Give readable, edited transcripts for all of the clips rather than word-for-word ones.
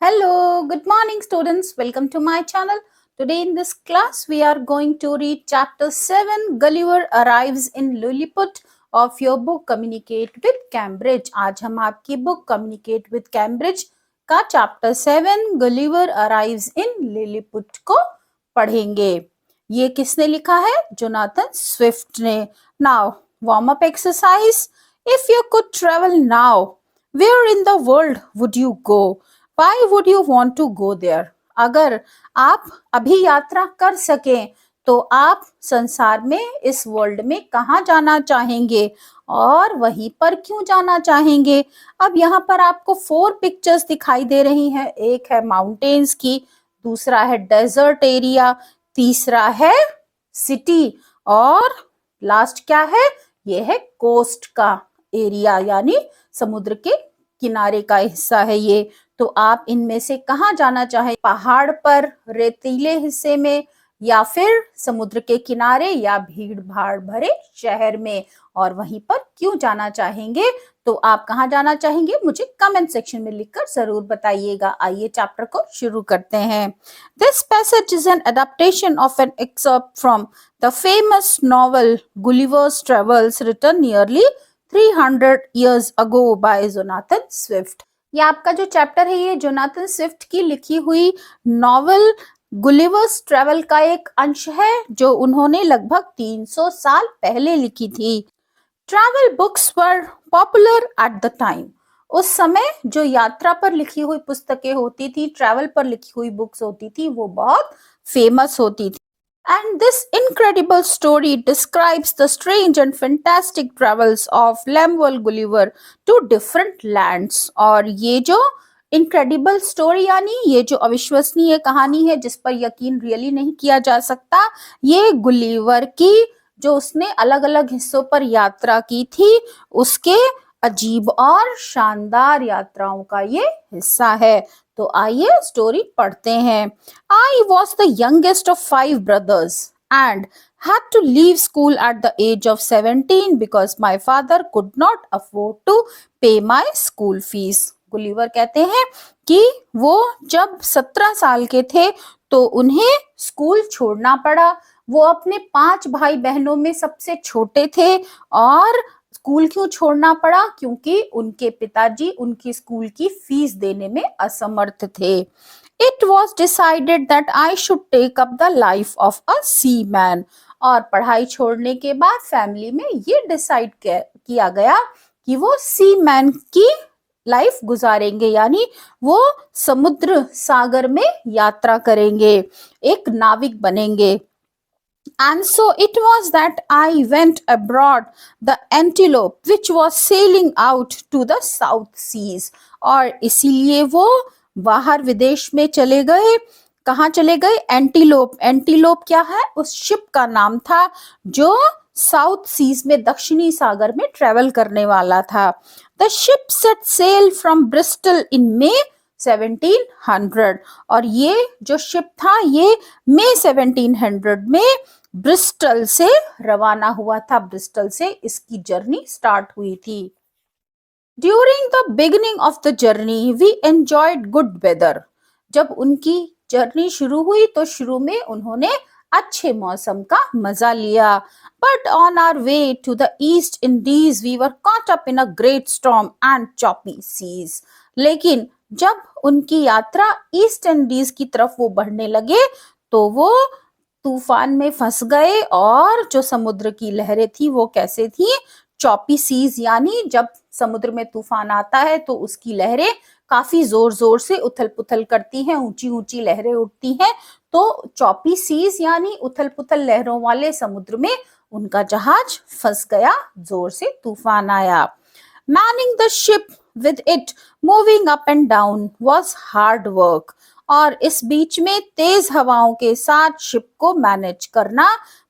Hello, good morning, students. Welcome to my channel. Today in this class, we are going to read chapter 7 Gulliver Arrives in Lilliput of your book Communicate with Cambridge. आज हम आपकी book Communicate with Cambridge का chapter 7 Gulliver Arrives in Lilliput को पढ़ेंगे. ये किसने लिखा है? जोनाथन स्विफ्ट ने. Now, warm up exercise. If you could travel now, where in the world would you go? Why would you want to go there? अगर आप अभी यात्रा कर सकें तो आप संसार में इस वर्ल्ड में कहाँ जाना चाहेंगे और वहीं पर क्यों जाना चाहेंगे? अब यहाँ पर आपको 4 पिक्चर्स दिखाई दे रही हैं. एक है माउंटेन्स की, दूसरा है डेजर्ट एरिया, तीसरा है सिटी और लास्ट क्या है? ये है कोस्ट का एरिया यानी समुद्र के किनारे का हिस्सा है ये. तो आप इनमें से कहाँ जाना चाहें? पहाड़ पर, रेतीले हिस्से में या फिर समुद्र के किनारे या भीड़ भाड़ भरे शहर में, और वहीं पर क्यों जाना चाहेंगे? तो आप कहाँ जाना चाहेंगे मुझे कमेंट सेक्शन में लिखकर जरूर बताइएगा. आइए चैप्टर को शुरू करते हैं. This passage is an adaptation of an excerpt from the famous novel Gulliver's Travels written nearly 300 years ago by Jonathan Swift. ये आपका जो चैप्टर है ये जोनाथन स्विफ्ट की लिखी हुई नॉवल गुलिवर्स ट्रेवल का एक अंश है जो उन्होंने लगभग 300 साल पहले लिखी थी. Travel books were popular at the time. उस समय जो यात्रा पर लिखी हुई पुस्तकें होती थी, ट्रैवल पर लिखी हुई बुक्स होती थी, वो बहुत फेमस होती थी. And this incredible story describes the strange and fantastic travels of Lemuel Gulliver to different lands. और ये जो incredible story यानी ये जो अविश्वसनीय कहानी है जिस पर यकीन रियली नहीं किया जा सकता, ये गुलिवर की जो उसने अलग अलग हिस्सों पर यात्रा की थी उसके अजीब और शानदार यात्राओं का ये हिस्सा है. तो आइए स्टोरी पढ़ते हैं. I was the youngest of 5 brothers and had to leave school at the age of 17 because my father could not afford to pay my school fees. Gulliver कहते हैं कि वो जब 17 साल के थे तो उन्हें स्कूल छोड़ना पड़ा. वो अपने 5 भाई बहनों में सबसे छोटे थे और स्कूल क्यों छोड़ना पड़ा? क्योंकि उनके पिताजी उनकी स्कूल की फीस देने में असमर्थ थे. It was decided that I should take up the life of a seaman. और पढ़ाई छोड़ने के बाद फैमिली में ये डिसाइड किया गया कि वो सीमैन की लाइफ गुजारेंगे यानी वो समुद्र सागर में यात्रा करेंगे, एक नाविक बनेंगे. And so it was that I went abroad the Antelope which was sailing out to the South Seas. और इसीलिए वो बाहर विदेश में चले गए. कहाँ चले गए? एंटीलोप. एंटीलोप क्या है? उस शिप का नाम था जो साउथ सीज में, दक्षिणी सागर में ट्रेवल करने वाला था. The ship set sail from Bristol in May 1700. और ये जो शिप था ये मई 1700 में ब्रिस्टल से रवाना हुआ था. ब्रिस्टल से इसकी जर्नी स्टार्ट हुई थी. During the beginning of the journey we enjoyed good weather. जब उनकी जर्नी शुरू हुई तो शुरू में उन्होंने अच्छे मौसम का मजा लिया. But on our way to the East Indies we were caught up in a great storm and choppy seas. लेकिन जब उनकी यात्रा ईस्ट इंडीज की तरफ वो बढ़ने लगे तो वो तूफान में फंस गए. और जो समुद्र की लहरें थी वो कैसे थी? चॉपी सीज यानी जब समुद्र में तूफान आता है तो उसकी लहरें काफी जोर जोर से उथल पुथल करती हैं, ऊंची ऊंची लहरें उठती हैं. तो चॉपी सीज यानी उथल पुथल लहरों वाले समुद्र में उनका जहाज फंस गया, जोर से तूफान आया. Manning the ship with it moving up and down was hard work. और इस बीच में तेज हवाओं के साथ शिप को मैनेज करना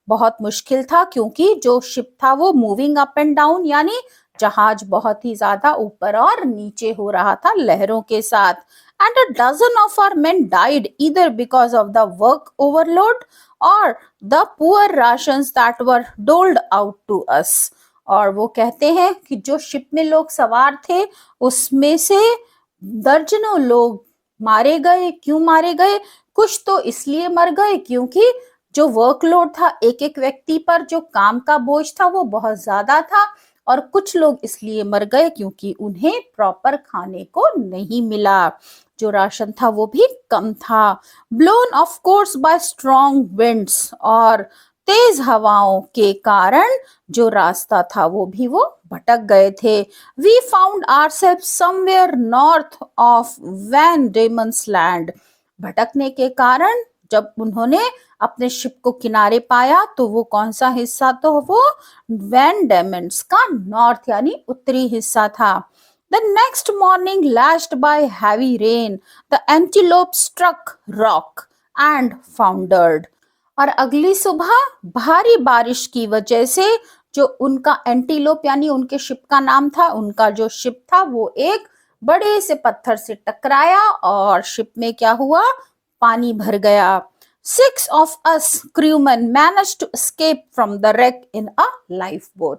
बहुत मुश्किल था क्योंकि जो शिप था वो मूविंग अप एंड डाउन यानी जहाज बहुत ही ज्यादा ऊपर और नीचे हो रहा था लहरों के साथ. And a dozen of our men died either because of the work overload or the poor rations that were doled out to us. और वो कहते हैं कि जो शिप में लोग सवार थे उसमें से दर्जनों लोग मारे गए। क्यों मारे गए? कुछ तो इसलिए मर गए क्योंकि जो वर्कलोड था एक एक व्यक्ति पर, जो काम का बोझ था वो बहुत ज्यादा था। और कुछ लोग इसलिए मर गए क्योंकि उन्हें प्रॉपर खाने को नहीं मिला, जो राशन था वो भी कम था। Blown of course buy strong winds, और तेज हवाओं के कारण जो रास्ता था वो भटक गए थे। We found ourselves somewhere north of Van Diemen's Land. भटकने के कारण जब उन्होंने अपने शिप को किनारे पाया तो वो कौन सा हिस्सा, तो वो वैन डेमन्स का नॉर्थ यानी उत्तरी हिस्सा था। The next morning, lashed by heavy rain, the antelope struck rock and foundered. और अगली सुबह भारी बारिश की वजह से जो उनका एंटीलोप यानी उनके शिप का नाम था, उनका जो शिप था वो एक बड़े से पत्थर से टकराया और शिप में क्या हुआ, पानी भर गया। 6 of us crewmen managed to escape from the wreck in a lifeboat.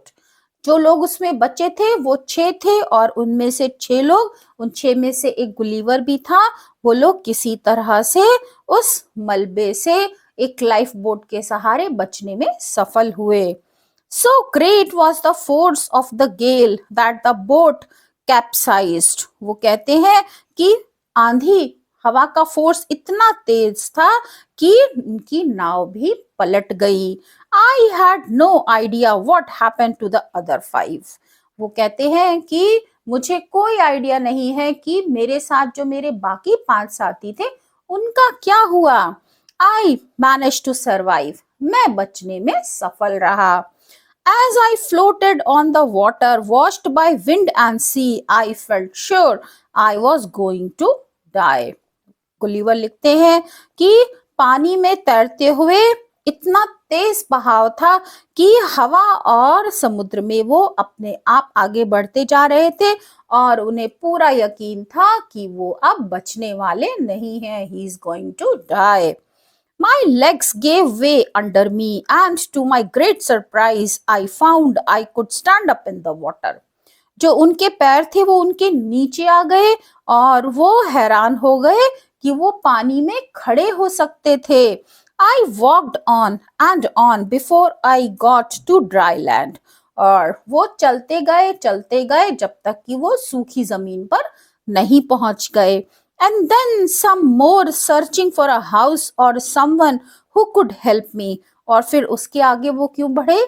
जो लोग उसमें बचे थे वो 6 थे और उनमें से 6 लोग, उन 6 में से एक गुलीवर भी था, वो लोग किसी तरह से उस मलबे से एक लाइफ बोट के सहारे बचने में सफल हुए। So great was the force of the gale that the boat capsized. वो कहते हैं कि आंधी, हवा का फोर्स इतना तेज था कि उनकी नाव भी पलट गई। I had no idea what happened to the other 5. वो कहते हैं कि मुझे कोई आइडिया नहीं है कि मेरे साथ जो मेरे बाकी 5 साथी थे उनका क्या हुआ। I managed to survive. मैं बचने में सफल रहा। As I floated on the water, washed by wind and sea, I felt sure I was going to die. Gulliver लिखते हैं कि पानी में तैरते हुए इतना तेज बहाव था कि हवा और समुद्र में वो अपने आप आगे बढ़ते जा रहे थे और उन्हें पूरा यकीन था कि वो अब बचने वाले नहीं हैं। He is going to die. My legs gave way under me, and to my great surprise, I found I could stand up in the water. जो उनके पैर थे वो उनके नीचे आ गए और वो हैरान हो गए कि वो पानी में खड़े हो सकते थे। I walked on and on before I got to dry land. और वो चलते गए जब तक कि वो सूखी जमीन पर नहीं पहुंच गए। And then some more searching for a house or someone who could help me. और फिर उसके आगे वो क्यों बढ़े,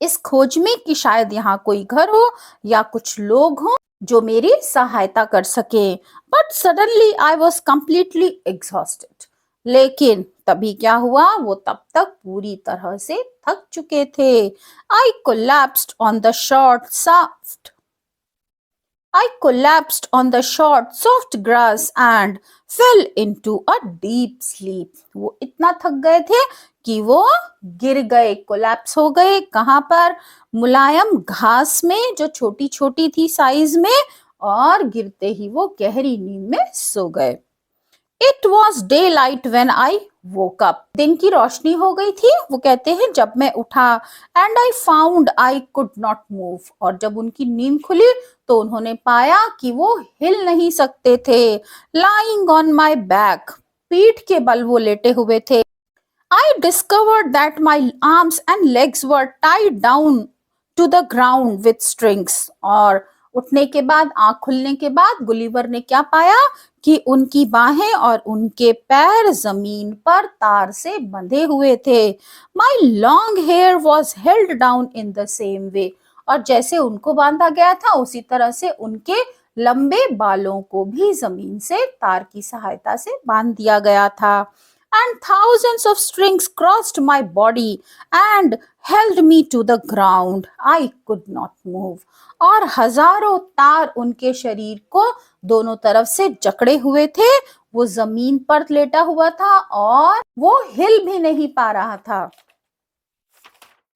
इस खोज में कि शायद यहाँ कोई घर हो या कुछ लोग हों जो मेरी सहायता कर सके। But suddenly I was completely exhausted. लेकिन तभी क्या हुआ, वो तब तक पूरी तरह से थक चुके थे। I collapsed on the short soft I collapsed on the short, soft grass and fell into a deep sleep. वो इतना थक गए थे कि वो गिर गए, कोलैप्स हो गए। कहाँ पर? मुलायम घास में जो छोटी छोटी थी साइज में, और गिरते ही वो गहरी नींद में सो गए। It was daylight when I woke up. दिन की रोशनी हो गई थी, वो कहते हैं, जब मैं उठा। And I found I could not move. और जब उनकी नींद खुली तो उन्होंने पाया कि वो हिल नहीं सकते थे। Lying on my back. पीठ के बल वो लेटे हुए थे। I discovered that my arms and legs were tied down to the ground with strings. और उठने के बाद, आंख खुलने के बाद गुलिवर ने क्या पाया कि उनकी बाहें और उनके पैर जमीन पर तार से बंधे हुए थे। My long hair was held down in the same way. और जैसे उनको बांधा गया था उसी तरह से उनके लंबे बालों को भी जमीन से तार की सहायता से बांध दिया गया था। And thousands of strings crossed my body and held me to the ground. I could not move. और हजारों तार उनके शरीर को दोनों तरफ से जकड़े हुए थे। वो जमीन पर लेटा हुआ था और वो हिल भी नहीं पा रहा था।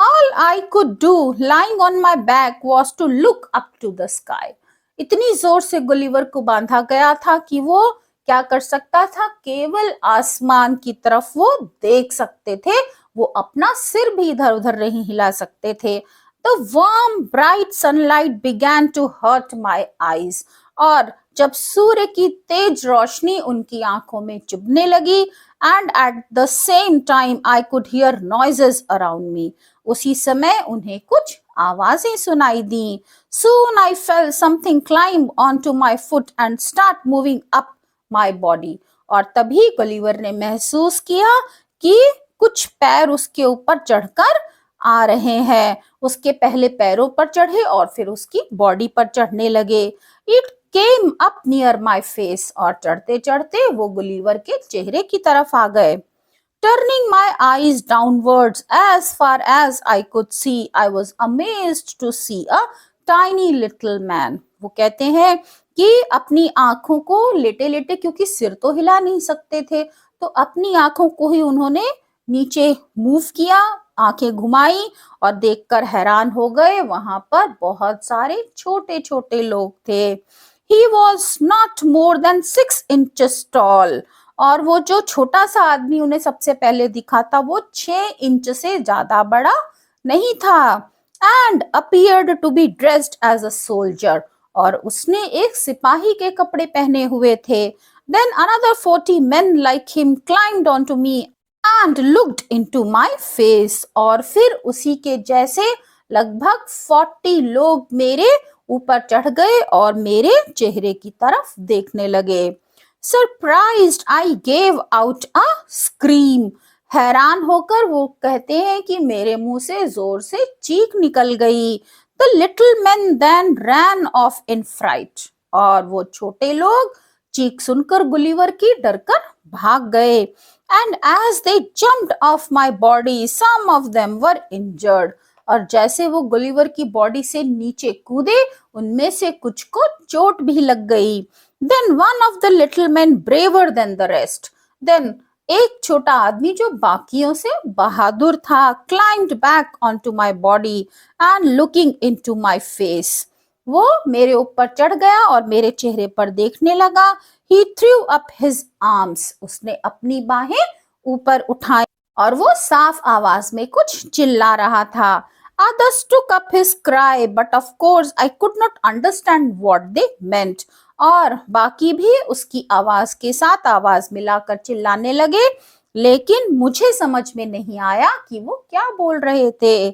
All I could do lying on my back was to look up to the sky. इतनी जोर से गुलिवर को बांधा गया था कि वो क्या कर सकता था, केवल आसमान की तरफ वो देख सकते थे, वो अपना सिर भी इधर उधर नहीं हिला सकते थे। The warm bright sunlight began to hurt my eyes. और जब सूर्य की तेज रोशनी उनकी आंखों में चुभने लगी and at the same time I could hear noises around me. उसी समय उन्हें कुछ आवाजें सुनाई दी। Soon I felt something climb onto my foot and start moving up my body। और तभी गलिवर ने महसूस किया कि कुछ पैर उसके ऊपर चढ़कर आ रहे हैं। उसके पहले पैरों पर चढ़े और फिर उसकी बॉडी पर चढ़ने लगे। It came up near my face. और चढ़ते चढ़ते वो गुलीवर के चेहरे की तरफ आ गए। Turning my eyes downwards as far as I could see, I was amazed to see a tiny little man। वो कहते हैं कि अपनी आंखों को लेटे लेटे, क्योंकि सिर तो हिला नहीं सकते थे, तो अपनी आंखों को ही उन्होंने नीचे मूव किया, आंखें घुमाई और देखकर हैरान हो गए। वहां पर बहुत सारे छोटे छोटे लोग थे। He was not more than 6 inches tall। और वो जो छोटा सा आदमी उन्हें सबसे पहले दिखा था वो 6 इंच से ज्यादा बड़ा नहीं था। And appeared to be dressed as a soldier। और उसने एक सिपाही के कपड़े पहने हुए थे। Then another 40 men like him climbed onto me and looked into my face। और फिर उसी के जैसे लगभग 40 लोग मेरे ऊपर चढ़ गए और मेरे चेहरे की तरफ देखने लगे। Surprised, I gave out a scream। हैरान होकर वो कहते हैं कि मेरे मुंह से जोर से चीख निकल गई। The little men then ran off in fright। और वो छोटे लोग चीख सुनकर गुलिवर की डरकर भाग गए। And as they jumped off my body, some of them were injured। और जैसे वो गुलिवर की बॉडी से नीचे कूदे, उनमें से कुछ को चोट भी लग गई। Then one of the little men braver than the rest। Then एक छोटा आदमी जो बाकियों से बहादुर था, climbed back onto my body and looking into my face। वो मेरे ऊपर चढ़ गया और मेरे चेहरे पर देखने लगा। He threw up his arms। उसने अपनी बाहें ऊपर उठाई और वो साफ आवाज में कुछ चिल्ला रहा था। Others took up his cry, but of course I could not understand what they meant। और बाकी भी उसकी आवाज के साथ आवाज मिलाकर चिल्लाने लगे, लेकिन मुझे समझ में नहीं आया कि वो क्या बोल रहे थे।